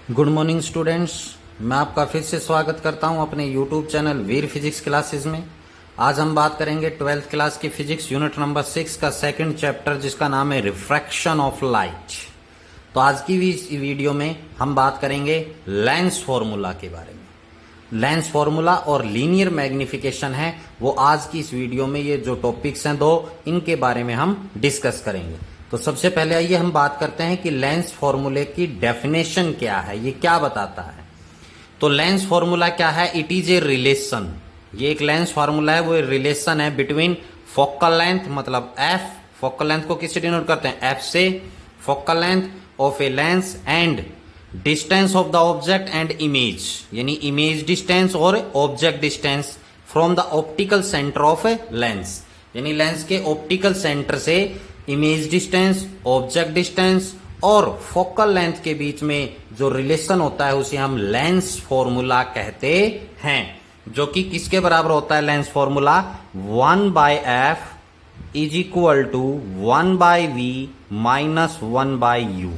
Good morning students. मैं आपका फिर से स्वागत करता हूं अपने यूट्यूब चैनल वीर फिजिक्स क्लासेस में। आज हम बात करेंगे 12th क्लास की फिजिक्स यूनिट नंबर 6 का सेकंड चैप्टर, जिसका नाम है रिफ्रैक्शन ऑफ लाइट। तो आज की इस वीडियो में हम बात करेंगे लेंस फॉर्मूला के बारे में। लेंस फॉर्मूला और लीनियर मैग्निफिकेशन है वो आज की इस वीडियो में, ये जो टॉपिक्स हैं दो, इनके बारे में हम डिस्कस करेंगे। तो सबसे पहले आइए हम बात करते हैं कि लेंस फॉर्मूले की डेफिनेशन क्या है, ये क्या बताता है। तो लेंस फॉर्मूला क्या है? It is a relation. ये एक लेंस फॉर्मूला है, वो रिलेशन है बिटवीन फोकल लेंथ, मतलब एफ, फोकल लेंथ को किससे डिनोट करते हैं? एफ से। Focal length of a lens and distance of the object and image, यानी इमेज डिस्टेंस और object distance from the optical centre of a lens, यानी lens के ऑप्टिकल सेंटर से इमेज डिस्टेंस, ऑब्जेक्ट डिस्टेंस और focal length के बीच में जो relation होता है उसे हम लेंस फॉर्मूला कहते हैं। जो कि किसके बराबर होता है lens formula? 1/f is equal to 1/v minus 1/u।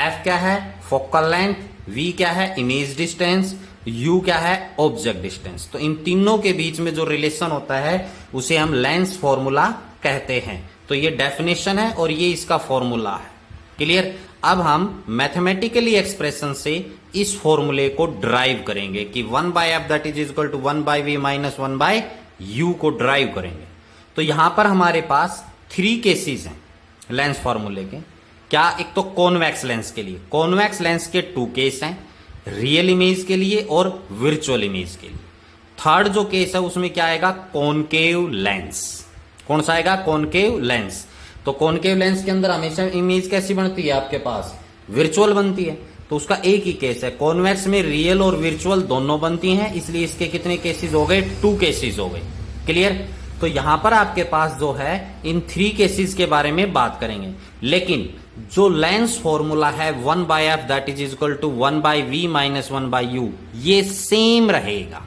f क्या है? Focal length. v क्या है? Image distance. u क्या है? Object distance. तो इन तीनों के बीच में जो रिलेशन होता है उसे हम लेंस फॉर्मूला कहते हैं। तो ये डेफिनेशन है और ये इसका फॉर्मूला है। क्लियर? अब हम मैथमेटिकली एक्सप्रेशन से इस फॉर्मूले को ड्राइव करेंगे कि 1/f that is equal to 1/v minus 1/u को ड्राइव करेंगे। तो यहां पर हमारे पास 3 केसेस हैं लेंस फॉर्मूले के। क्या? एक तो कॉन्वेक्स लेंस के लिए, कॉन्वेक्स लेंस के 2 केस हैं, रियल इमेज के लिए और वर्चुअल इमेज के लिए। थर्ड जो केस है उसमें क्या आएगा? Concave lens. कौन सा आएगा? Concave lens. तो कॉनकेव लेंस के अंदर हमेशा इमेज कैसी बनती है? आपके पास वर्चुअल बनती है। तो उसका एक ही केस है। कॉन्वेक्स में रियल और वर्चुअल दोनों बनती हैं, इसलिए इसके कितने केसेस हो गए? 2 केसेस हो गए। क्लियर? तो यहां पर आपके पास जो है इन 3 केसेस के बारे में बात करेंगे। लेकिन जो लेंस फॉर्मूला है 1/f that is equal to 1/v minus 1/u, ये सेम रहेगा।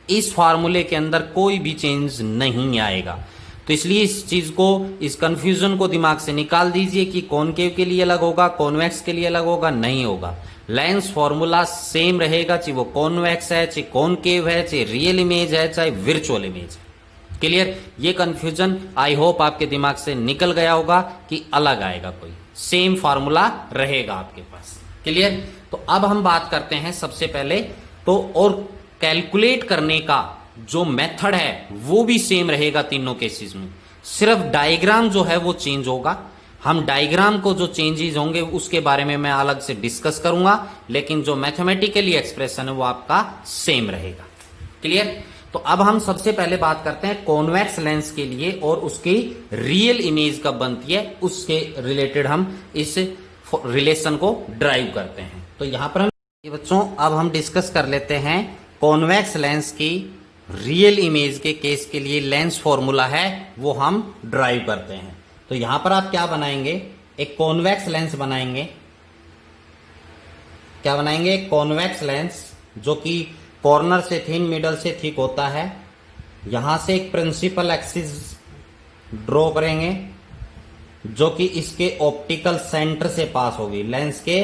इस फॉर्मूले के अंदर कोई भी चेंज नहीं आएगा। तो इसलिए इस चीज को, इस कंफ्यूजन को दिमाग से निकाल दीजिए कि कॉनकेव के लिए अलग होगा, कॉन्वेक्स के लिए अलग होगा। नहीं होगा। लेंस फॉर्मूला सेम रहेगा, चाहे वो कॉन्वेक्स है, चाहे कॉनकेव है, चाहे रियल इमेज है, चाहे वर्चुअल इमेज है। क्लियर? ये कंफ्यूजन आई होप आपके दिमाग से निकल गया होगा कि अलग आएगा, कोई सेम फार्मूला रहेगा आपके पास। क्लियर? तो अब हम बात करते हैं सबसे पहले तो, और कैलकुलेट करने का जो मेथड है वो भी सेम रहेगा तीनों केसेस में। सिर्फ डायग्राम जो है वो चेंज होगा। हम डायग्राम को जो चेंजेस होंगे उसके बारे में मैं अलग से डिस्कस करूंगा, लेकिन जो मैथमेटिकली एक्सप्रेशन है वो आपका सेम रहेगा। क्लियर? तो अब हम सबसे पहले बात करते हैं कॉन्वेक्स लेंस के लिए और उसकी रियल इमेज कब बनती है, उसके रिलेटेड हम इस रिलेशन को ड्राइव करते हैं। तो यहां पर हम बच्चों अब हम डिस्कस कर लेते हैं कॉन्वेक्स लेंस की रियल इमेज के केस के लिए लेंस फॉर्मूला है वो हम ड्राइव करते हैं। तो यहां पर आप क्या बनाएंगे? एक कॉन्वेक्स लेंस बनाएंगे। क्या बनाएंगे? कॉन्वेक्स लेंस, जो कि कॉर्नर से थिन, मिडल से थिक होता है। यहां से एक प्रिंसिपल एक्सिस ड्रॉ करेंगे जो कि इसके ऑप्टिकल सेंटर से पास होगी। लेंस के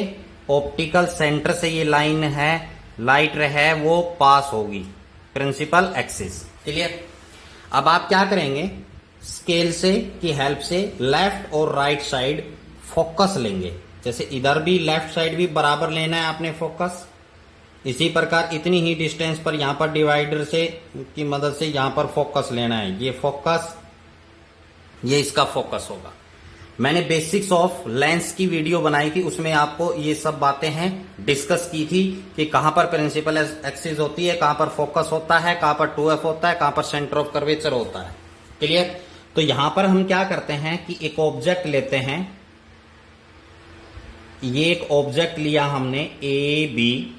ऑप्टिकल सेंटर से ये लाइन है, लाइट है, वो पास होगी, प्रिंसिपल एक्सिस। क्लियर? अब आप क्या करेंगे? स्केल से की हेल्प से लेफ्ट और राइट साइड फोकस लेंगे। जैसे इधर भी लेफ्ट साइड भी बराबर लेना है आपने फोकस। इसी प्रकार इतनी ही डिस्टेंस पर यहां पर डिवाइडर से की मदद से यहां पर फोकस लेना है। ये फोकस, ये इसका फोकस होगा। मैंने बेसिक्स ऑफ लेंस की वीडियो बनाई थी, उसमें आपको ये सब बातें हैं डिस्कस की थी कि कहां पर प्रिंसिपल एक्सिस होती है, कहां पर फोकस होता है, कहां पर 2f होता है, कहां पर सेंटर ऑफ कर्वेचर होता है। क्लियर? तो यहां पर हम क्या करते हैं कि एक ऑब्जेक्ट लेते हैं। ये एक ऑब्जेक्ट लिया हमने ए बी।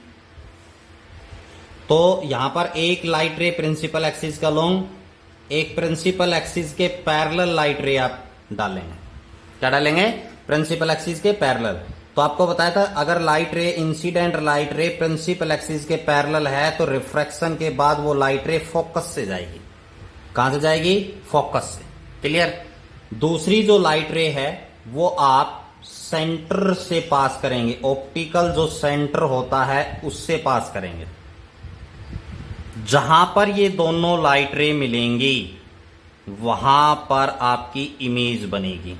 तो यहां पर एक लाइट रे प्रिंसिपल एक्सिस का लॉन्ग, एक प्रिंसिपल एक्सिस के पैरेलल लाइट रे आप डालेंगे। क्या डालेंगे? प्रिंसिपल एक्सिस के पैरेलल। तो आपको बताया था अगर light ray, incident light ray principal axis के पैरेलल है तो रिफ्रैक्शन के बाद वो लाइट रे फोकस से जाएगी। कहां से जाएगी? फोकस से। क्लियर? दूसरी जो लाइट रे है वो आप सेंटर से पास करेंगे, ऑप्टिकल जो सेंटर होता है उससे पास करेंगे। जहां पर ये दोनों लाइट रे मिलेंगी वहां पर आपकी इमेज बनेगी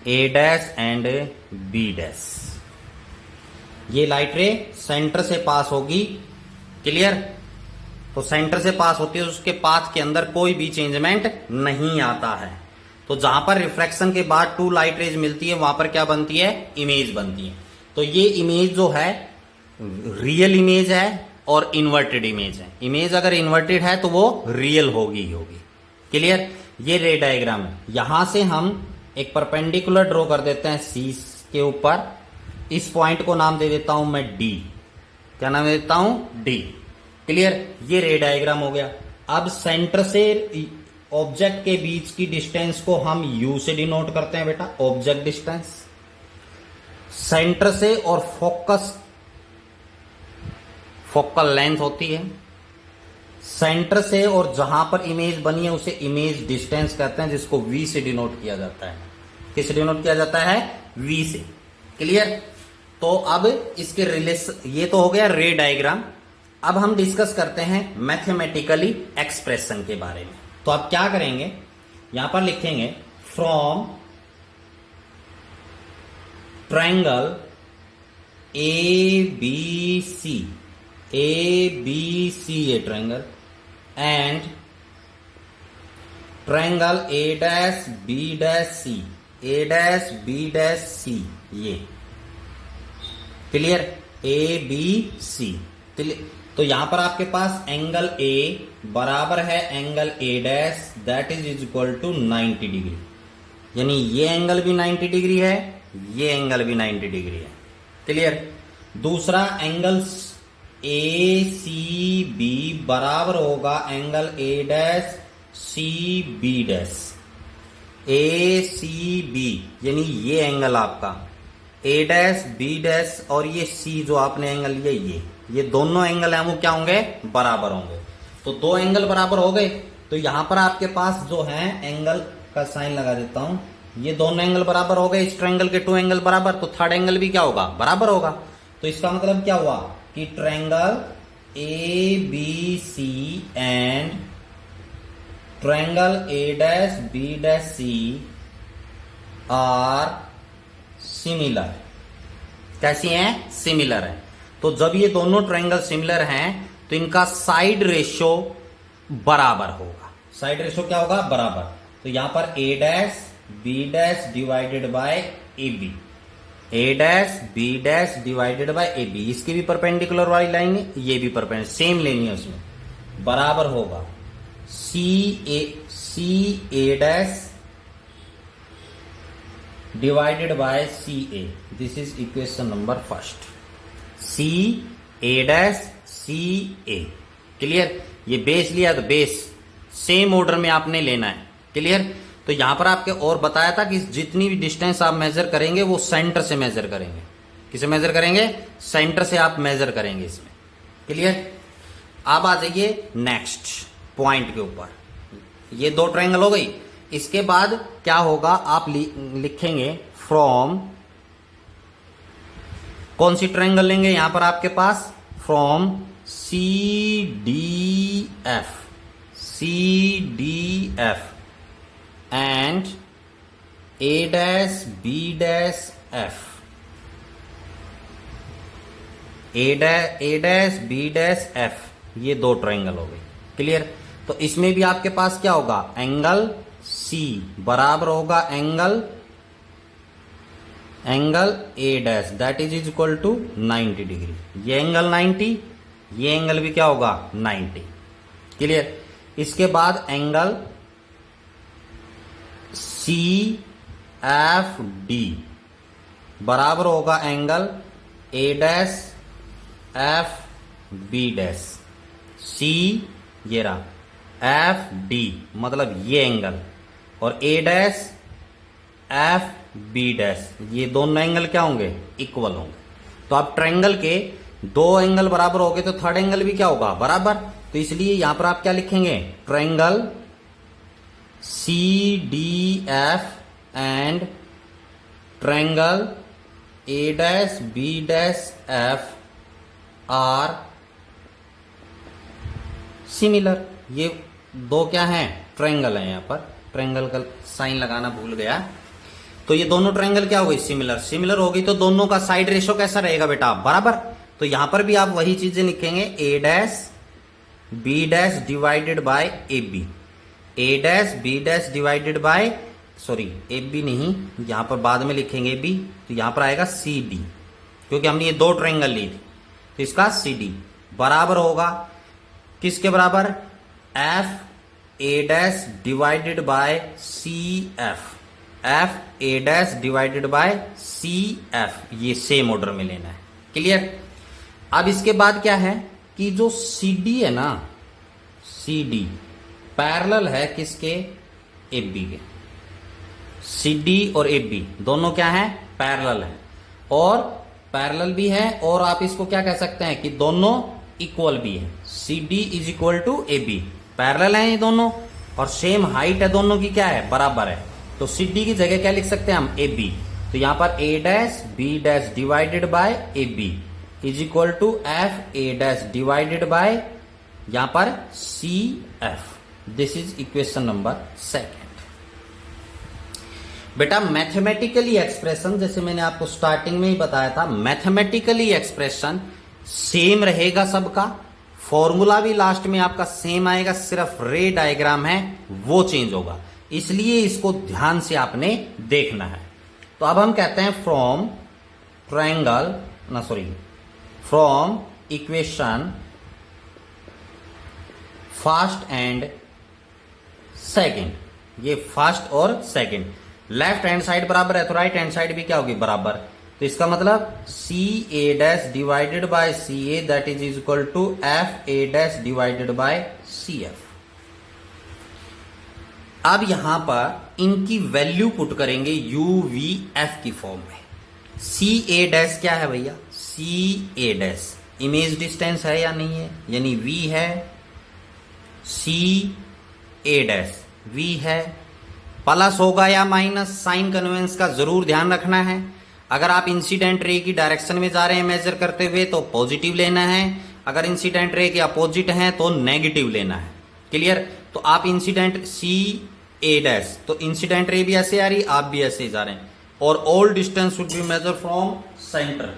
A dash and B dash. ये लाइट रे सेंटर से पास होगी, क्लियर। तो सेंटर से पास होती है, उसके पाथ के अंदर कोई भी चेंजमेंट नहीं आता है। तो जहां पर रिफ्रैक्शन के बाद टू लाइट रेज मिलती है वहां पर क्या बनती है, इमेज बनती है। तो ये इमेज जो है रियल इमेज है और इन्वर्टेड इमेज है। इमेज अगर इन्वर्टेड है तो वो रियल होगी ही होगी, क्लियर। ये रे डायग्राम है। यहां से हम एक परपेंडिकुलर ड्रॉ कर देते हैं सी के ऊपर। इस पॉइंट को नाम दे देता हूं मैं डी। क्या नाम दे देता हूं, डी, क्लियर। ये रे डायग्राम हो गया। अब सेंटर से ऑब्जेक्ट के बीच की डिस्टेंस को हम यू से डिनोट करते हैं बेटा, ऑब्जेक्ट डिस्टेंस। सेंटर से और फोकस, फोकल लेंथ होती है। सेंटर से और जहां पर इमेज बनी है उसे इमेज डिस्टेंस कहते हैं, जिसको वी से डिनोट किया जाता है। किससे डिनोट किया जाता है, वी से, क्लियर। तो अब इसके रिलेशन, ये तो हो गया रे डायग्राम। अब हम डिस्कस करते हैं मैथमेटिकली एक्सप्रेशन के बारे में। तो आप क्या करेंगे, यहां पर लिखेंगे from triangle A B C, A B C A triangle, and triangle A dash B dash C, A dash B dash C, ये क्लियर, ए बी सी। तो यहां पर आपके पास एंगल ए बराबर है angle A dash, that is equal to 90 degree. यानी ये angle भी 90 डिग्री है, ये एंगल भी 90 डिग्री है, क्लियर। दूसरा एंगल ए सी बी बराबर होगा angle A dash C B dash. A C B यानी ये एंगल आपका ए डैश बी डैश और ये सी जो आपने एंगल लिया, ये दोनों एंगल हैं वो क्या होंगे, बराबर होंगे। तो दो एंगल बराबर हो गए। तो यहां पर आपके पास जो है एंगल का साइन लगा देता हूं, ये दोनों एंगल बराबर हो गए। इस ट्रायंगल के टू एंगल बराबर, तो थर्ड एंगल भी क्या होगा, बराबर होगा। तो इसका मतलब क्या हुआ कि triangle A B C and triangle A dash B dash C are similar. कैसी हैं, सिमिलर है। तो जब ये दोनों ट्रायंगल सिमिलर हैं तो इनका साइड रेशियो बराबर होगा। साइड रेशियो क्या होगा, बराबर। तो यहां पर A dash B dash divided by A B, A dash B dash divided by A B, इसकी भी परपेंडिकुलर वाली लाइन है, ये भी परपेंडिकुलर, सेम लेनी है उसमें, बराबर होगा C A dash divided by C A. This is equation number first, C A dash C A, clear. ये बेस लिया तो बेस सेम ऑर्डर में आपने लेना है, क्लियर। तो यहां पर आपके और बताया था कि जितनी भी डिस्टेंस आप मेजर करेंगे वो सेंटर से मेजर करेंगे। किसे मेजर करेंगे, सेंटर से आप मेजर करेंगे इसमें, क्लियर। अब आ जाइए नेक्स्ट पॉइंट के ऊपर। ये दो ट्रायंगल हो गई। इसके बाद क्या होगा, आप लिखेंगे फ्रॉम, कौन सी ट्रायंगल लेंगे यहां पर आपके पास, from C D F, C D F and A dash B dash F, A dash B dash F, ये दो ट्रायंगल हो गए, क्लियर। तो इसमें भी आपके पास क्या होगा, एंगल सी बराबर होगा angle A dash, that is equal to 90 degree. ये एंगल 90, ये एंगल भी क्या होगा 90, क्लियर। इसके बाद एंगल सी एफ डी बराबर होगा angle A dash F B dash, C ये रहा एफ डी मतलब ये एंगल, और A dash F B dash, ये दोनों एंगल क्या होंगे, इक्वल होंगे। तो अब ट्रायंगल के दो एंगल बराबर हो गए तो थर्ड एंगल भी क्या होगा, बराबर। तो इसलिए यहां पर आप क्या लिखेंगे, triangle C D F and triangle A dash B dash F are similar. ये दो क्या हैं, ट्रायंगल है। यहां पर ट्रायंगल का साइन लगाना भूल गया। तो ये दोनों ट्रायंगल क्या हो गई, सिमिलर। सिमिलर होगी तो दोनों का साइड रेशो कैसा रहेगा बेटा, बराबर। तो यहां पर भी आप वही चीजें लिखेंगे, A dash B dash divided by A B, A dash B dash divided by, sorry A B नहीं, यहां पर बाद में लिखेंगे बी, तो यहां पर आएगा सी डी, क्योंकि हमने ये दो ट्रायंगल ली थी। तो इसका सी डी बराबर होगा किसके बराबर, F A dash divided by C F, F A dash divided by C F. ये सेम ऑर्डर में लेना है, क्लियर। अब इसके बाद क्या है कि जो सी डी है ना, सी डी पैरेलल है किसके, ए बी के। सी डी और ए बी दोनों क्या है, पैरेलल है, और पैरेलल भी है, और आप इसको क्या कह सकते हैं कि दोनों इक्वल भी है। C D is equal to A B, parallel है ये दोनों, और सेम हाइट है दोनों की, क्या है, बराबर है। तो सी डी की जगह क्या लिख सकते हैं हम, ए बी। तो यहां पर A dash B dash divided by A B is equal to F A dash divided by यहां पर C F. This is equation number 2। बेटा मैथमेटिकली एक्सप्रेशन, जैसे मैंने आपको स्टार्टिंग में ही बताया था, मैथमेटिकली एक्सप्रेशन सेम रहेगा सबका, फॉर्मूला भी लास्ट में आपका सेम आएगा, सिर्फ रे डायग्राम है वो चेंज होगा, इसलिए इसको ध्यान से आपने देखना है। तो अब हम कहते हैं फ्रॉम ट्रायंगल ना sorry from equation first and second, ये फर्स्ट और सेकंड, लेफ्ट हैंड साइड बराबर है तो राइट हैंड साइड भी क्या होगी, बराबर। तो इसका मतलब C A dash divided by C A that is equal to F A dash divided by C F. अब यहां पर इनकी वैल्यू पुट करेंगे यू वी एफ की फॉर्म में। सी ए डैश क्या है भैया, C A dash image distance है या नहीं है, यानी वी है, सी ए डैश वी है, प्लस होगा या माइनस, साइन कन्वेंस का जरूर ध्यान रखना है। अगर आप इंसिडेंट रे की डायरेक्शन में जा रहे हैं मेजर करते हुए तो पॉजिटिव लेना है, अगर इंसिडेंट रे के अपोजिट है तो नेगेटिव लेना है, क्लियर। तो आप इंसिडेंट सी ए डैश, तो इंसिडेंट रे भी ऐसे आ रही, आप भी ऐसे ही जा रहे हैं, और all distance should be measure from centre.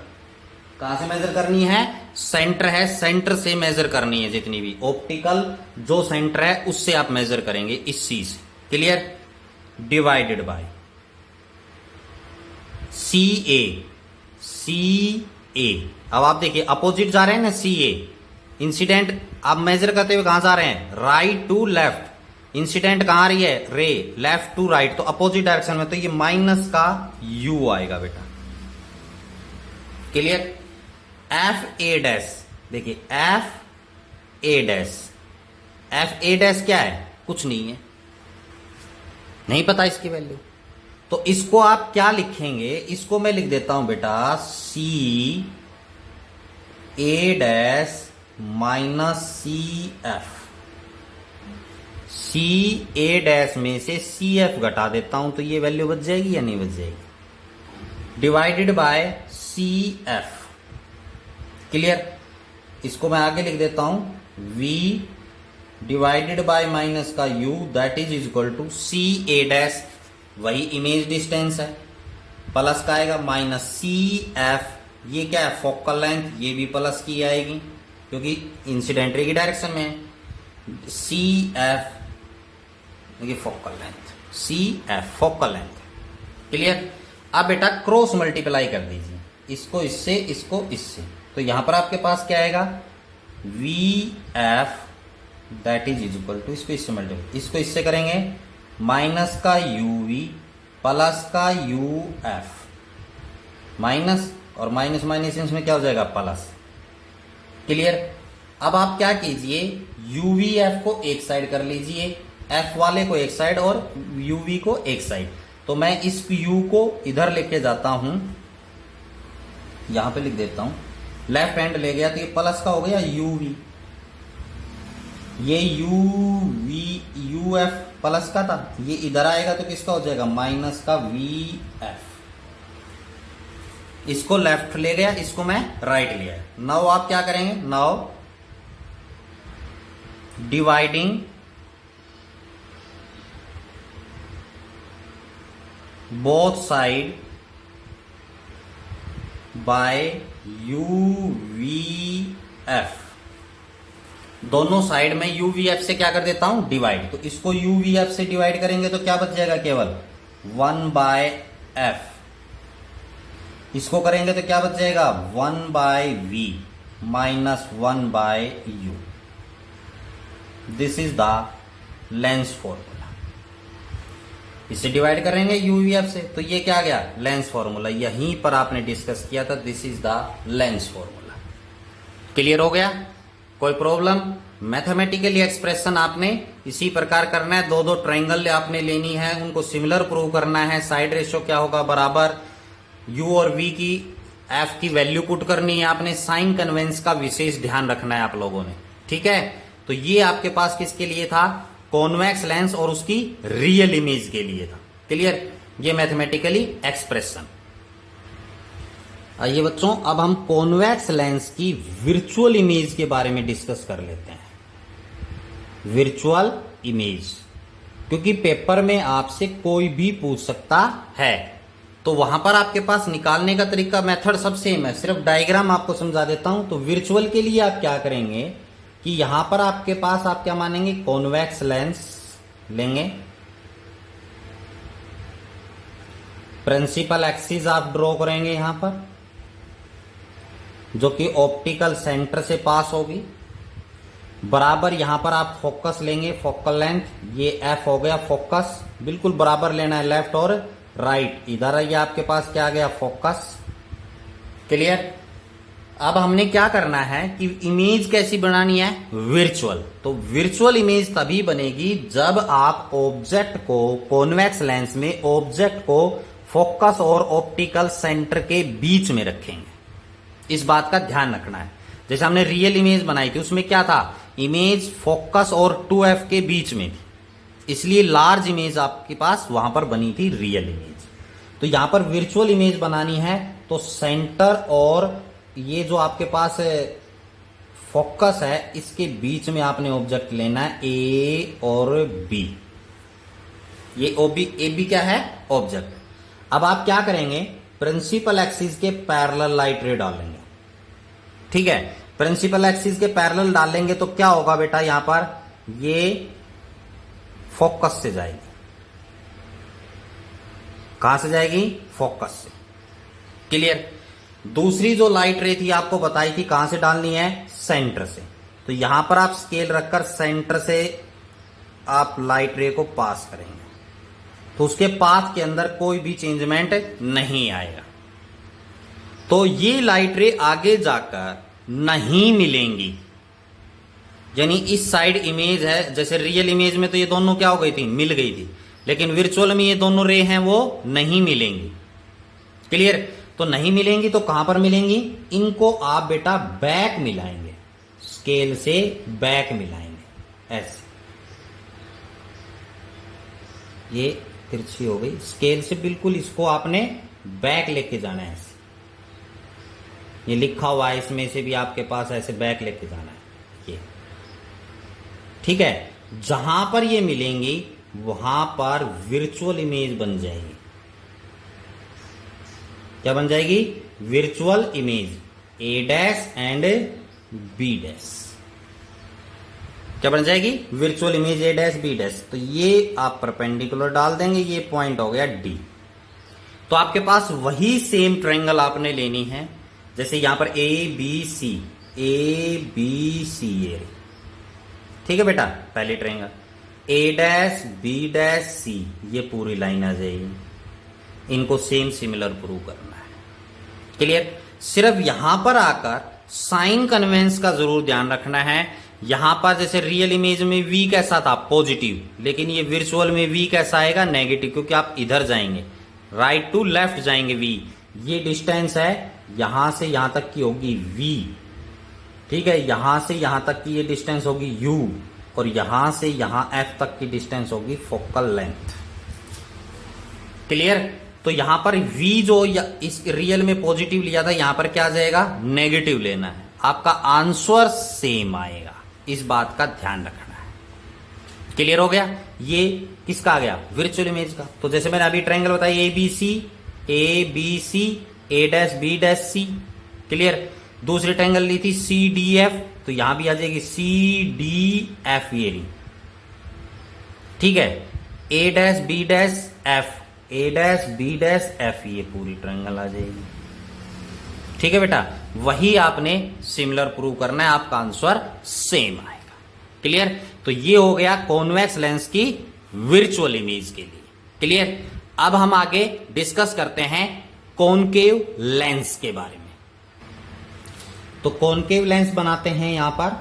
कहां से मेजर करनी है, सेंटर है, सेंटर से मेजर करनी है, जितनी भी ऑप्टिकल जो सेंटर है उससे आप मेजर करेंगे इस सी से, क्लियर। डिवाइडेड बाय सी ए। अब आप देखिए अपोजिट जा रहे हैं ना, सी ए इंसिडेंट आप मेजर करते हुए कहां जा रहे हैं, राइट टू लेफ्ट। इंसिडेंट कहां आ रही है, रे लेफ्ट टू राइट, तो अपोजिट डायरेक्शन में, तो ये माइनस का यू आएगा बेटा, क्लियर। एफ ए डैश, देखिए F A dash, F A dash क्या है, कुछ नहीं है, नहीं पता इसकी वैल्यू, तो इसको आप क्या लिखेंगे, इसको मैं लिख देता हूं बेटा सी A dash minus C F. C A dash में से सी एफ घटा देता हूं तो ये वैल्यू बच जाएगी या नहीं बच जाएगी, divided by C F, clear. इसको मैं आगे लिख देता हूं v डिवाइडेड बाय माइनस का u that is equal to C A dash, वही इमेज डिस्टेंस है, प्लस का आएगा माइनस सी एफ, ये क्या है फोकल लेंथ, ये भी प्लस की आएगी क्योंकि इंसिडेंट रे की डायरेक्शन में है, सी एफ ये focal length, C F focal length, clear. अब बेटा क्रॉस मल्टीप्लाई कर दीजिए, इसको इससे इसको इससे, तो यहां पर आपके पास क्या आएगा V F that is equal to, इसको इससे मल्टीप्लाई, इसको इससे करेंगे माइनस का यू वी प्लस का यू एफ, माइनस और माइनस माइनस इसमें क्या हो जाएगा प्लस, क्लियर। अब आप क्या कीजिए यू वी एफ को एक साइड कर लीजिए, एफ वाले को एक साइड और यू वी को एक साइड, तो मैं इस यू को इधर लेके जाता हूं, यहां पे लिख देता हूं, लेफ्ट हैंड ले गया तो ये प्लस का हो गया यू वी, ये U V U F plus का था, ये इधर आएगा तो किसका हो जाएगा माइनस का वी एफ, इसको लेफ्ट ले गया, इसको मैं राइट लिया। नाउ आप क्या करेंगे, now dividing both side by UVF, दोनों साइड में UVF से क्या कर देता हूं, डिवाइड। तो इसको UVF से डिवाइड करेंगे तो क्या बच जाएगा, केवल 1/F। इसको करेंगे तो क्या बच जाएगा, 1/V minus 1/U। This is the lens formula. इसे डिवाइड करेंगे UVF से, तो ये क्या गया, लेंस फॉर्मूला। यहीं पर आपने डिस्कस किया था, this is the lens formula. Clear हो गया, कोई प्रॉब्लम। मैथमेटिकली एक्सप्रेशन आपने इसी प्रकार करना है। दो ट्रायंगल आपने लेनी है, उनको सिमिलर प्रूव करना है। साइड रेशियो क्या होगा, बराबर U और V की F की वैल्यू पुट करनी है आपने। साइन कन्वेंस का विशेष ध्यान रखना है आप लोगों ने, ठीक है। तो ये आपके पास किसके लिए था, कॉन्वेक्स लेंस और उसकी रियल इमेज के लिए था। क्लियर, ये मैथमेटिकली एक्सप्रेशन। आइए बच्चों, अब हम कॉन्वेक्स लेंस की विर्चुअल इमेज के बारे में डिस्कस कर लेते हैं। विर्चुअल इमेज, क्योंकि पेपर में आपसे कोई भी पूछ सकता है, तो वहां पर आपके पास निकालने का तरीका, मेथड सब सेम है, सिर्फ डायग्राम आपको समझा देता हूं। तो विर्चुअल के लिए आप क्या करेंगे कि यहां पर आपके पास आप क्या मानेंगे, कॉन्वेक्स लेंस लेंगे। प्रिंसिपल एक्सिस आप ड्रॉ करेंगे यहां पर, जो कि ऑप्टिकल सेंटर से पास होगी। बराबर यहां पर आप फोकस लेंगे, फोकल लेंथ, ये F हो गया फोकस, बिल्कुल बराबर लेना है लेफ्ट और राइट। इधर ये आपके पास क्या आ गया, फोकस। क्लियर। अब हमने क्या करना है कि इमेज कैसी बनानी है, विर्चुअल। तो विर्चुअल इमेज तभी बनेगी जब आप ऑब्जेक्ट को, कॉन्वेक्स लेंस में ऑब्जेक्ट को फोकस और ऑप्टिकल सेंटर के बीच में रखेंगे। इस बात का ध्यान रखना है। जैसे हमने रियल इमेज बनाई थी, उसमें क्या था, इमेज फोकस और 2F के बीच में थी, इसलिए लार्ज इमेज आपके पास वहां पर बनी थी, रियल इमेज। तो यहां पर विर्चुअल इमेज बनानी है, तो सेंटर और ये जो आपके पास फोकस है, इसके बीच में आपने ऑब्जेक्ट लेना है, A और B। ये AB क्या है, ऑब्जेक्ट। अब आप क्या करेंगे, प्रिंसिपल एक्सिस के पैरेलल लाइट रे डालेंगे, ठीक है। प्रिंसिपल एक्सिस के पैरेलल डालेंगे तो क्या होगा बेटा, यहां पर ये फोकस से जाएगी। कहां से जाएगी, फोकस से। क्लियर। दूसरी जो लाइट रे थी आपको बताई थी कहां से डालनी है, सेंटर से। तो यहां पर आप स्केल रखकर सेंटर से आप लाइट रे को पास करेंगे, तो उसके पाथ के अंदर कोई भी चेंजमेंट नहीं आएगा। तो ये लाइट रे आगे जाकर नहीं मिलेंगी, यानी इस साइड इमेज है, जैसे रियल इमेज में तो ये दोनों क्या हो गई थी, मिल गई थी, लेकिन विर्चुअल में ये दोनों रे हैं वो नहीं मिलेंगी। क्लियर। तो नहीं मिलेंगी तो कहां पर मिलेंगी, इनको आप बेटा बैक मिलाएंगे, स्केल से बैक मिलाएंगे, ऐसे। ये तिरछी हो गई, स्केल से बिल्कुल इसको आपने बैक लेके जाना है, ऐसे। ये लिखा हुआ है, इसमें से भी आपके पास ऐसे बैक लेके जाना है, ये ठीक है। जहां पर ये मिलेंगी वहां पर विर्चुअल इमेज बन जाएगी। क्या बन जाएगी, विर्चुअल इमेज, A' एंड B'। क्या बन जाएगी, विर्चुअल इमेज A' B'। तो ये आप परपेंडिकुलर डाल देंगे, ये पॉइंट हो गया D। तो आपके पास वही सेम ट्रायंगल आपने लेनी है, जैसे यहां पर ABC, ये ठीक है बेटा, पहली ट्रायंगल। A' B' C, ये पूरी लाइन आ जाएगी। इनको सेम सिमिलर प्रूव करना है। क्लियर। सिर्फ यहां पर आकर साइन कन्वेंस का जरूर ध्यान रखना है। यहां पर जैसे रियल इमेज में V कैसा था, पॉजिटिव, लेकिन ये विर्चुअल में V कैसा आएगा, नेगेटिव, क्योंकि आप इधर जाएंगे, राइट टू लेफ्ट जाएंगे V। ये डिस्टेंस है, यहां से यहां तक की होगी V, ठीक है। यहां से यहां तक की ये डिस्टेंस होगी U, और यहां से यहां F तक की डिस्टेंस होगी फोकल लेंथ। क्लियर। तो यहां पर v जो इस रियल में पॉजिटिव लिया था, यहां पर क्या आ जाएगा, नेगेटिव लेना है। आपका आंसर सेम आएगा, इस बात का ध्यान रखना है। क्लियर हो गया? ये किसका आ गया, वर्चुअल इमेज का। तो जैसे मैंने अभी ट्रायंगल बताया A B C A dash B dash C. Clear? दूसरी ट्रायंगल ली थी सी डी एफ, तो यहां भी आ जाएगी सी डी एफ, ये ली। ठीक है, ए dash B dash F, A dash B dash F, ये पूरी ट्रायंगल आ जाएगी। ठीक है बेटा, वही आपने सिमिलर प्रूव करना है, आपका आंसर सेम आएगा। क्लियर? तो ये हो गया कॉन्वेक्स लेंस की वर्चुअल इमेज के लिए। क्लियर? अब हम आगे डिस्कस करते हैं कॉनकेव लेंस के बारे में। तो कॉनकेव लेंस बनाते हैं यहां पर,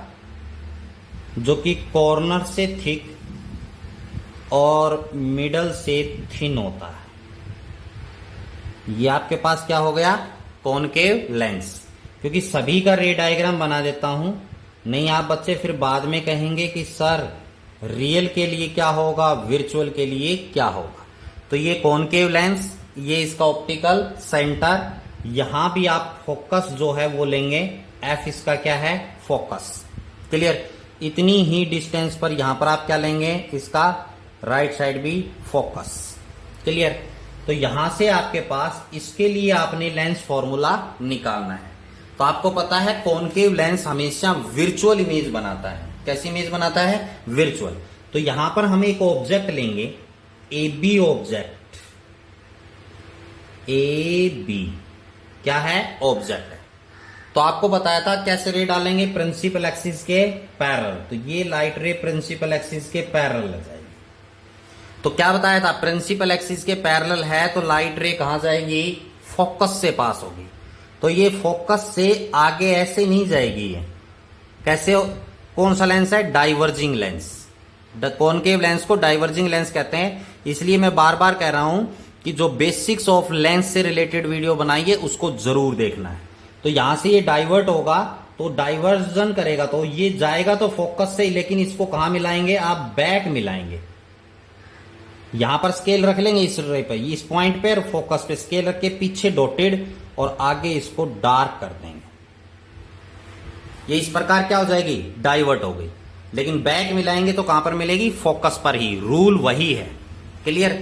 जो कि कॉर्नर से थिक और मिडल से थिन होता है। ये आपके पास क्या हो गया, कॉनकेव लेंस। क्योंकि सभी का रे डायग्राम बना देता हूं, नहीं आप बच्चे फिर बाद में कहेंगे कि सर रियल के लिए क्या होगा, वर्चुअल के लिए क्या होगा। तो ये कॉनकेव लेंस, ये इसका ऑप्टिकल सेंटर, यहां भी आप फोकस जो है वो लेंगे, एफ इसका क्या है, फोकस। क्लियर? इतनी ही डिस्टेंस पर यहां पर आप क्या लेंगे, इसका राइट साइड भी फोकस। क्लियर? तो यहां से आपके पास इसके लिए आपने लेंस फॉर्मूला निकालना है। तो आपको पता है कॉनकेव लेंस हमेशा वर्चुअल इमेज बनाता है। कैसी इमेज बनाता है, वर्चुअल। तो यहां पर हम एक ऑब्जेक्ट लेंगे, A B object, A B क्या है, ऑब्जेक्ट है। तो आपको बताया था कैसे रे डालेंगे, प्रिंसिपल एक्सिस के पैरेलल। तो ये लाइट रे प्रिंसिपल एक्सिस के पैरेलल आ जाएगी। तो क्या बताया था, प्रिंसिपल एक्सिस के पैरेलल है तो लाइट रे कहां जाएगी, फोकस से पास होगी। तो ये फोकस से आगे ऐसे नहीं जाएगी, ये कैसे, कौन सा लेंस है, डाइवर्जिंग लेंस। कॉनकेव लेंस को डाइवर्जिंग लेंस कहते हैं। इसलिए मैं बार बार कह रहा हूं कि जो बेसिक्स ऑफ लेंस से रिलेटेड वीडियो बनाइए उसको जरूर देखना है। तो यहां से ये डाइवर्ट होगा तो डाइवर्जन करेगा, तो ये जाएगा तो फोकस से, लेकिन इसको कहां मिलाएंगे आप, बैक मिलाएंगे। यहां पर स्केल रख लेंगे इस रे पे, इस पॉइंट पे, और फोकस पे स्केल रख के पीछे डॉटेड और आगे इसको डार्क कर देंगे। ये इस प्रकार क्या हो जाएगी, डाइवर्ट हो गई। लेकिन बैक मिलाएंगे तो कहां पर मिलेगी, फोकस पर ही। रूल वही है। क्लियर?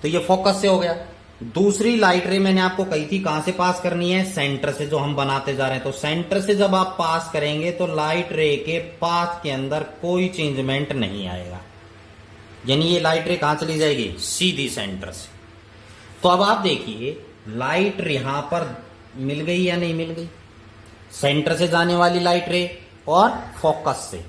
तो ये फोकस से हो गया। दूसरी लाइट रे मैंने आपको कही थी कहां से पास करनी है, सेंटर से, जो हम बनाते जा रहे हैं। तो सेंटर से जब आप पास करेंगे तो लाइट रे के पाथ के अंदर कोई चेंजमेंट नहीं आएगा, यानी ये लाइट रे कहां चली जाएगी, सीधी सेंटर से। तो अब आप देखिए लाइट रे यहां पर मिल गई या नहीं मिल गई, सेंटर से जाने वाली लाइट रे और फोकस से।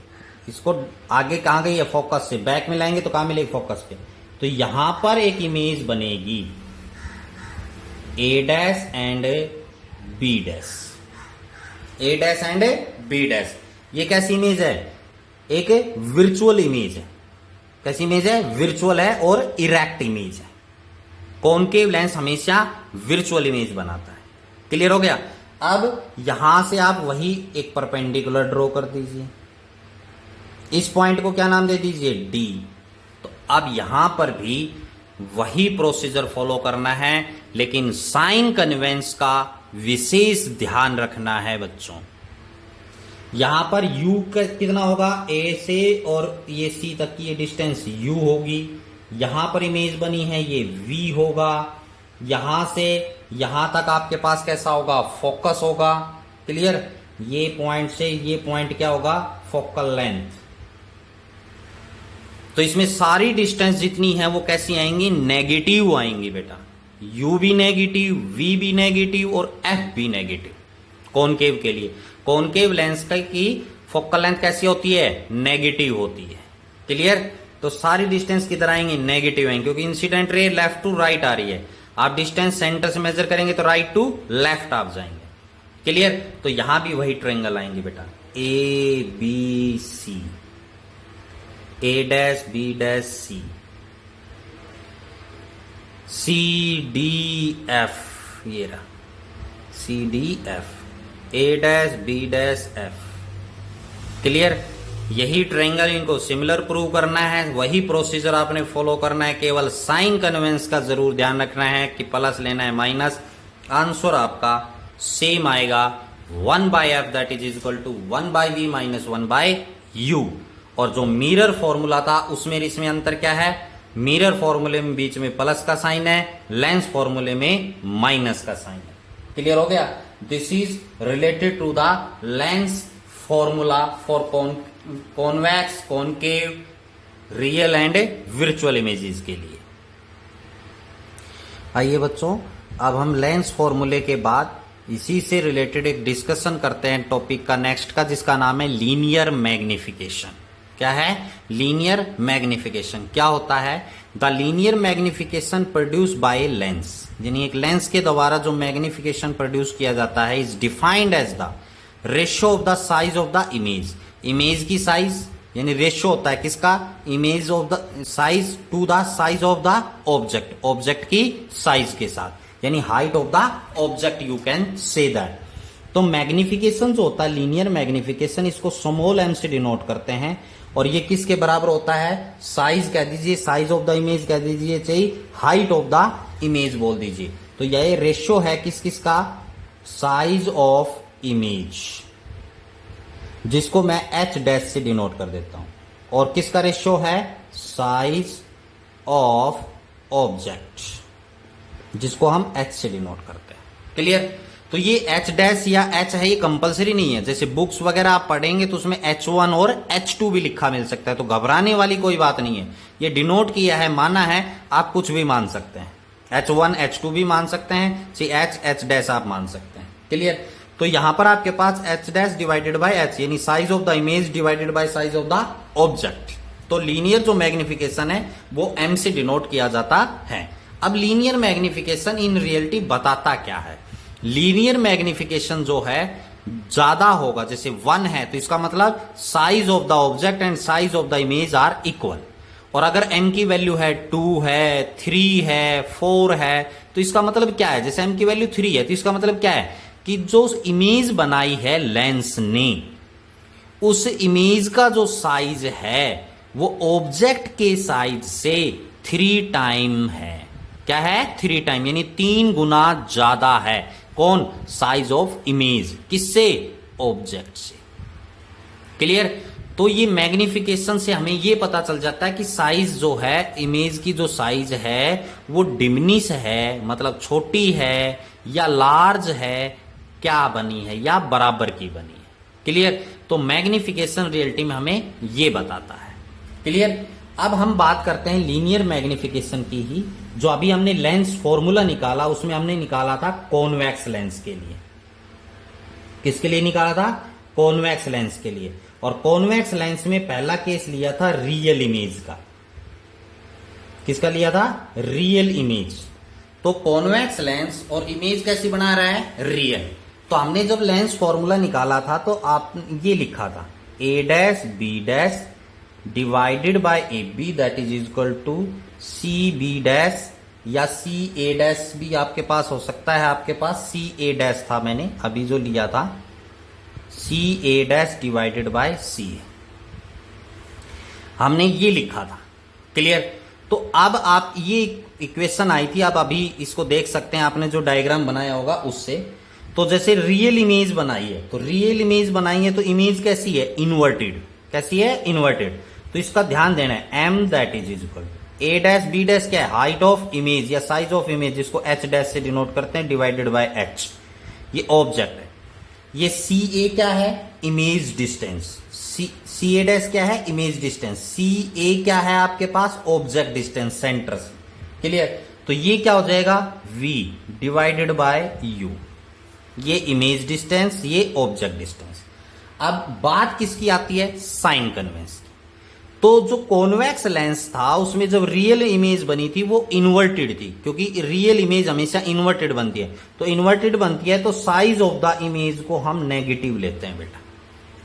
इसको आगे कहां गई है, फोकस से। बैक में लाएंगे तो कहां मिलेगी, फोकस पे। तो यहां पर एक इमेज बनेगी, A dash and B dash, A dash and B dash. ये कैसी इमेज है, एक वर्चुअल इमेज है। कैसी इमेज है, वर्चुअल है और इरेक्ट इमेज है। कॉनकेव लेंस हमेशा वर्चुअल इमेज बनाता है। क्लियर हो गया? अब यहां से आप वही एक परपेंडिकुलर ड्रॉ कर दीजिए, इस पॉइंट को क्या नाम दे दीजिए, डी। तो अब यहां पर भी वही प्रोसीजर फॉलो करना है, लेकिन साइन कन्वेंस का विशेष ध्यान रखना है बच्चों। यहां पर u कितना होगा, a से और ये c तक की ये डिस्टेंस u होगी। यहां पर इमेज बनी है, ये v होगा। यहां से यहां तक आपके पास कैसा होगा, फोकस होगा। क्लियर? ये पॉइंट से ये पॉइंट क्या होगा, फोकल लेंथ। तो इसमें सारी डिस्टेंस जितनी है वो कैसी आएंगी, नेगेटिव आएंगी बेटा। u भी नेगेटिव, v भी नेगेटिव और f भी नेगेटिव। कॉनकेव के लिए, कॉनकेव लेंस की फोकल लेंथ कैसी होती है, नेगेटिव होती है। क्लियर? तो सारी डिस्टेंस किधर आएंगी, नेगेटिव आएंगी, क्योंकि incident ray left to right आ रही है। आप डिस्टेंस सेंटर से मेजर करेंगे तो राइट टू लेफ्ट आप जाएंगे। क्लियर? तो यहां भी वही ट्रायंगल आएंगे बेटा, A B C, A dash B dash C, C D F, ये रहा C D F, A dash B dash F. Clear? यही ट्रायंगल इनको सिमिलर प्रूव करना है, वही प्रोसीजर आपने फॉलो करना है, केवल साइन कन्वेंस का जरूर ध्यान रखना है कि प्लस लेना है माइनस, आंसर आपका सेम आएगा 1/f that is equal to 1/v minus 1/u। और जो मिरर फॉर्मूला था उसमें इसमें अंतर क्या है, मिरर फॉर्मूले में बीच में प्लस का साइन है, लेंस फॉर्मूले में माइनस का साइन है। क्लियर हो गया? This is related to the lens formula for convex, concave, real and virtual images के लिए। आइए बच्चों, अब हम लेंस फॉर्मूले के बाद इसी से रिलेटेड एक डिस्कशन करते हैं टॉपिक का नेक्स्ट का, जिसका नाम है लीनियर मैग्निफिकेशन। क्या है? Linear magnification. क्या होता है? The linear magnification produce by lens, यानी एक लेंस के द्वारा जो मैग्निफिकेशन प्रोड्यूस किया जाता है is defined as the ratio of the size of the image. Image की साइज यानी रेशियो होता है किसका? Image of the size to the size of the object, object की साइज के साथ, यानी height of the object, you can say that. तो मैग्निफिकेशन जो होता है, लीनियर मैग्निफिकेशन, इसको स्मॉल एम से डिनोट करते हैं। और ये किसके बराबर होता है? साइज कह दीजिए, साइज ऑफ द इमेज कह दीजिए, चाहिए हाइट ऑफ द इमेज बोल दीजिए। तो यह रेशियो है किस किस का? साइज ऑफ इमेज, जिसको मैं एच डैश से डिनोट कर देता हूं। और किसका रेशियो है? साइज ऑफ ऑब्जेक्ट, जिसको हम एच से डिनोट करते हैं। क्लियर? तो ये एच डैश या एच है, ये कंपलसरी नहीं है। जैसे बुक्स वगैरह आप पढ़ेंगे तो उसमें H1 और H2 भी लिखा मिल सकता है, तो घबराने वाली कोई बात नहीं है। ये डिनोट किया है, माना है, आप कुछ भी मान सकते हैं। H1 H2 भी मान सकते हैं, एच एच डैश आप मान सकते हैं। क्लियर? तो यहां पर आपके पास H dash divided by H, यानी size of the image divided by size of the object. तो लीनियर जो मैग्निफिकेशन है वो एम से डिनोट किया जाता है। अब लीनियर मैग्निफिकेशन इन रियलिटी बताता क्या है? लीनियर मैग्निफिकेशन जो है ज्यादा होगा, जैसे 1 है तो इसका मतलब size of the object and size of the image are equal. और अगर m की वैल्यू है 2 है, 3 है, 4 है, तो इसका मतलब क्या है? जैसे m की वैल्यू 3 है तो इसका मतलब क्या है कि जो इमेज बनाई है लेंस ने, उस इमेज का जो साइज है वो ऑब्जेक्ट के साइज से 3 टाइम है। क्या है? 3 टाइम, यानी 3 गुना ज्यादा है। कौन? Size of image. किससे? ऑब्जेक्ट से। क्लियर? तो ये मैग्निफिकेशन से हमें ये पता चल जाता है कि साइज जो है, इमेज की जो साइज है वो डिमिनिश है, मतलब छोटी है, या लार्ज है, क्या बनी है, या बराबर की बनी है। क्लियर? तो मैग्निफिकेशन रियलिटी में हमें ये बताता है। क्लियर? अब हम बात करते हैं लीनियर मैग्निफिकेशन की ही। जो अभी हमने लेंस फॉर्मूला निकाला उसमें हमने निकाला था कॉन्वेक्स लेंस के लिए। किसके लिए निकाला था? कॉन्वेक्स लेंस के लिए। और कॉन्वेक्स लेंस में पहला केस लिया था रियल इमेज का। किसका लिया था? Real image. तो कॉन्वेक्स लेंस और इमेज कैसी बना रहा है? रियल। तो हमने जब लेंस फॉर्मूला निकाला था तो आप ये लिखा था a dash b dash divided by A B that is equal to C B dash, या सी ए डैश भी आपके पास हो सकता है। आपके पास सी ए डैश था, मैंने अभी जो लिया था सी ए डैश डिवाइडेड बाय सी, हमने ये लिखा था। क्लियर? तो अब आप ये इक्वेशन आई थी, आप अभी इसको देख सकते हैं, आपने जो डायग्राम बनाया होगा उससे। तो जैसे रियल इमेज बनाई है, तो रियल इमेज बनाई है तो इमेज कैसी है? इन्वर्टेड। कैसी है? इन्वर्टेड। तो इसका ध्यान देना है। M that is equal to A dash B dash क्या है? हाइट ऑफ इमेज या साइज ऑफ इमेज, जिसको एच डैश से डिनोट करते हैं, डिवाइडेड बाय एच। ये ऑब्जेक्ट है। ये सी ए क्या है? Image distance. C A dash क्या है? Image distance. सी ए क्या है आपके पास? ऑब्जेक्ट डिस्टेंस सेंटर से। क्लियर? तो ये क्या हो जाएगा? v divided by u। ये इमेज डिस्टेंस, ये ऑब्जेक्ट डिस्टेंस। अब बात किसकी आती है? साइन कन्वेंस की। तो जो कॉन्वेक्स लेंस था उसमें जब रियल इमेज बनी थी वो इन्वर्टेड थी, क्योंकि रियल इमेज हमेशा इन्वर्टेड बनती है। तो इन्वर्टेड बनती है तो साइज ऑफ द इमेज को हम नेगेटिव लेते हैं बेटा।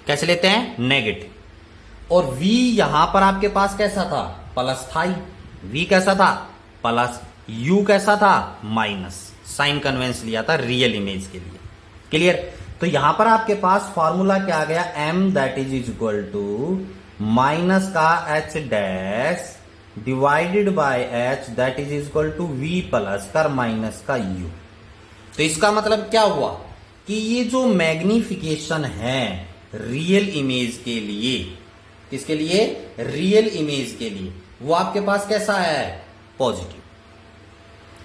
कैसे लेते हैं? नेगेटिव। और v यहां पर आपके पास कैसा था? प्लस था ही। v कैसा था? प्लस। u कैसा था? माइनस। साइन कन्वेंस लिया था रियल इमेज के लिए। क्लियर? तो यहां पर आपके पास फॉर्मूला क्या आ गया, m that is equal to minus का h dash divided by h that is equal to v plus कर माइनस का u। तो इसका मतलब क्या हुआ कि ये जो मैग्निफिकेशन है रियल इमेज के लिए, किसके लिए, रियल इमेज के लिए, वो आपके पास कैसा है, पॉजिटिव।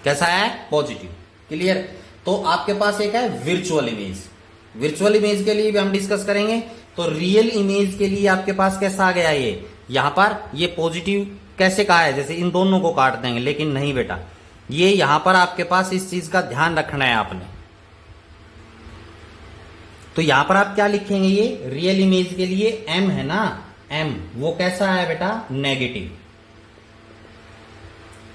कैसा है, पॉजिटिव। क्लियर। तो आपके पास एक है विर्चुअल इमेज, विर्चुअल इमेज के लिए भी हम डिस्कस करेंगे। तो रियल इमेज के लिए आपके पास कैसा आ गया, ये यहां पर ये पॉजिटिव कैसे कहा है, जैसे इन दोनों को काट देंगे, लेकिन नहीं बेटा, ये यहां पर आपके पास इस चीज का ध्यान रखना है आपने। तो यहां पर आप क्या लिखेंगे, ये रियल इमेज के लिए m है ना, m वो कैसा है बेटा, नेगेटिव।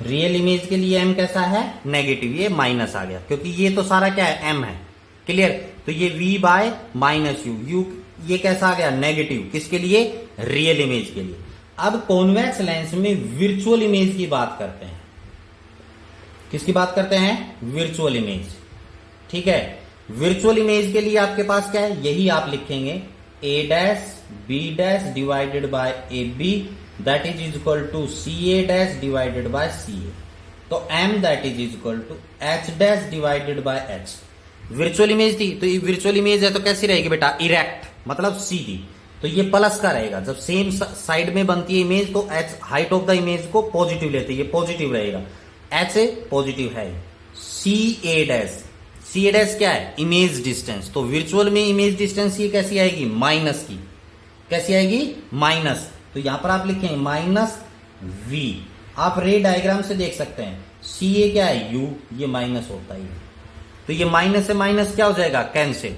रियल इमेज के लिए m कैसा है, नेगेटिव। ये माइनस आ गया क्योंकि ये तो सारा क्या है, m है। क्लियर। तो ये v बाय माइनस u ये कैसा आ गया, नेगेटिव। किसके लिए, रियल इमेज के लिए। अब कॉन्वेक्स लेंस में विर्चुअल इमेज की बात करते हैं। किसकी बात करते हैं, विर्चुअल इमेज। ठीक है। विर्चुअल इमेज के लिए आपके पास क्या है, यही आप लिखेंगे a dash b dash divided by A B that is equal to C A dash divided by C A. तो m that is equal to h dash divided by h। Virtual image थी, तो ये विर्चुअल image है तो कैसी रहेगी बेटा, erect, मतलब सीधी। तो ये प्लस का रहेगा। जब सेम साइड में बनती है इमेज तो h height of the image को पॉजिटिव लेते हैं, ये पॉजिटिव रहेगा, h पॉजिटिव है। सी ए डैश क्या है, इमेज डिस्टेंस। तो विर्चुअल में इमेज डिस्टेंस ये कैसी आएगी, माइनस की। कैसी आएगी, माइनस। तो यहां पर आप लिखेंगे माइनस v। आप रे डायग्राम से देख सकते हैं, सी ए क्या है, u, ये माइनस होता है। तो ये माइनस से माइनस क्या हो जाएगा, कैंसिल।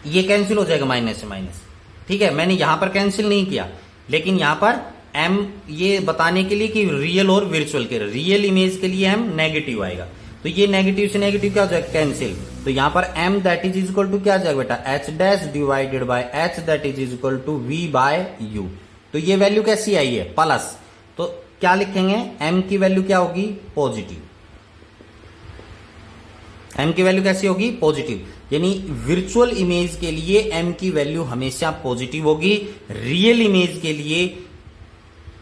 ये कैंसिल हो जाएगा माइनस से माइनस। ठीक है। मैंने यहां पर कैंसिल नहीं किया, लेकिन यहां पर m ये बताने के लिए कि रियल और विर्चुअल के, रियल इमेज के लिए m नेगेटिव आएगा। तो ये नेगेटिव से नेगेटिव क्या हो जाएगा, कैंसिल। तो यहां पर m that is equal to क्या आ जाएगा बेटा, h dash divided by h that is equal to v by u। तो ये वैल्यू कैसी आई है, प्लस। तो क्या लिखेंगे, m की वैल्यू क्या होगी, पॉजिटिव। m की वैल्यू कैसी होगी, पॉजिटिव। यानी विर्चुअल इमेज के लिए m की वैल्यू हमेशा पॉजिटिव होगी, रियल इमेज के लिए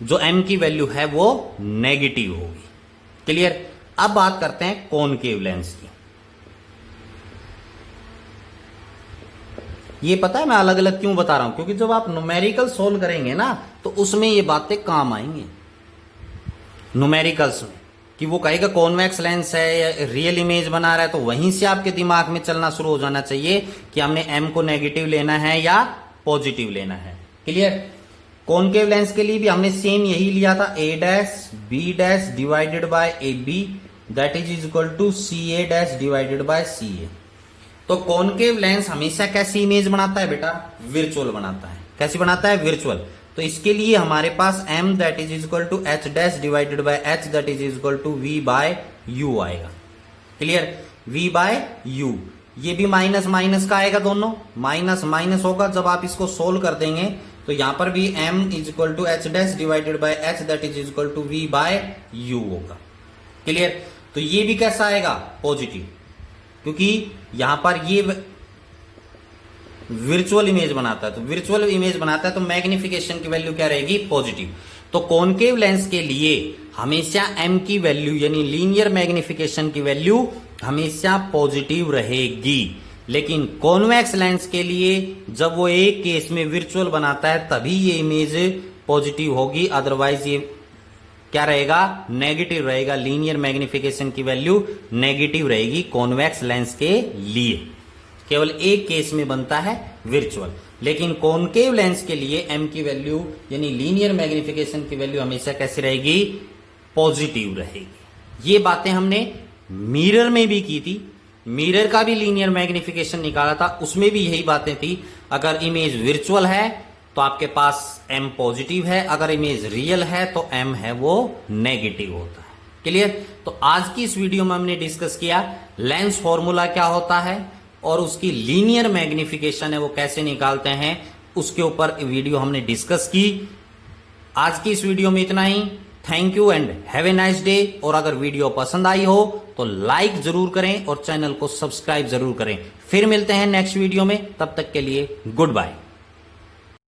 जो m की वैल्यू है वो नेगेटिव होगी। क्लियर। अब बात करते हैं कॉनकेव लेंस की। ये पता है मैं अलग अलग क्यों बता रहा हूं, क्योंकि जब आप न्यूमेरिकल सोल्व करेंगे ना तो उसमें ये बातें काम आएंगी। न्यूमेरिकल्स में कि वो कहेगा कॉन्वेक्स लेंस है या रियल इमेज बना रहा है, तो वहीं से आपके दिमाग में चलना शुरू हो जाना चाहिए कि हमने m को नेगेटिव लेना है या पॉजिटिव लेना है। क्लियर। कॉनकेव लेंस के लिए भी हमने सेम यही लिया था, a dash b dash divided by A B that is equal to C A dash divided by C A. तो कॉनकेव लेंस हमेशा कैसी इमेज बनाता है बेटा, विर्चुअल बनाता है। कैसी बनाता है, विर्चुअल। तो इसके लिए हमारे पास m that is equal to h dash divided by h that is equal to v by u आएगा। क्लियर। v बाय u, ये भी माइनस माइनस का आएगा, दोनों माइनस माइनस होगा। जब आप इसको सोल्व कर देंगे तो यहां पर भी m is equal to h dash divided by h that is equal to v by u होगा। क्लियर। तो ये भी कैसा आएगा, पॉजिटिव, क्योंकि यहां पर ये विर्चुअल इमेज बनाता है। तो विर्चुअल इमेज बनाता है तो मैग्निफिकेशन की वैल्यू क्या रहेगी, पॉजिटिव। तो कॉनकेव लेंस के लिए हमेशा m की वैल्यू यानी लीनियर मैग्निफिकेशन की वैल्यू हमेशा पॉजिटिव रहेगी। लेकिन कॉन्वेक्स लेंस के लिए जब वो एक केस में विर्चुअल बनाता है तभी ये इमेज पॉजिटिव होगी, अदरवाइज ये क्या रहेगा, नेगेटिव रहेगा। लीनियर मैग्निफिकेशन की वैल्यू नेगेटिव रहेगी कॉन्वेक्स लेंस के लिए। केवल एक केस में बनता है विर्चुअल, लेकिन कॉनकेव लेंस के लिए m की वैल्यू यानी लीनियर मैग्निफिकेशन की वैल्यू हमेशा कैसी रहेगी, पॉजिटिव रहेगी। ये बातें हमने मिरर में भी की थी। मिरर का भी लीनियर मैग्निफिकेशन निकाला था, उसमें भी यही बातें थी। अगर इमेज विर्चुअल है तो आपके पास m पॉजिटिव है, अगर इमेज रियल है तो m है वो नेगेटिव होता है। क्लियर। तो आज की इस वीडियो में हमने डिस्कस किया लेंस फॉर्मूला क्या होता है और उसकी लीनियर मैग्निफिकेशन है वो कैसे निकालते हैं, उसके ऊपर वीडियो हमने डिस्कस की। आज की इस वीडियो में इतना ही। Thank you and have a nice day. और अगर वीडियो पसंद आई हो तो लाइक जरूर करें और चैनल को सब्सक्राइब जरूर करें। फिर मिलते हैं नेक्स्ट वीडियो में, तब तक के लिए गुड बाय।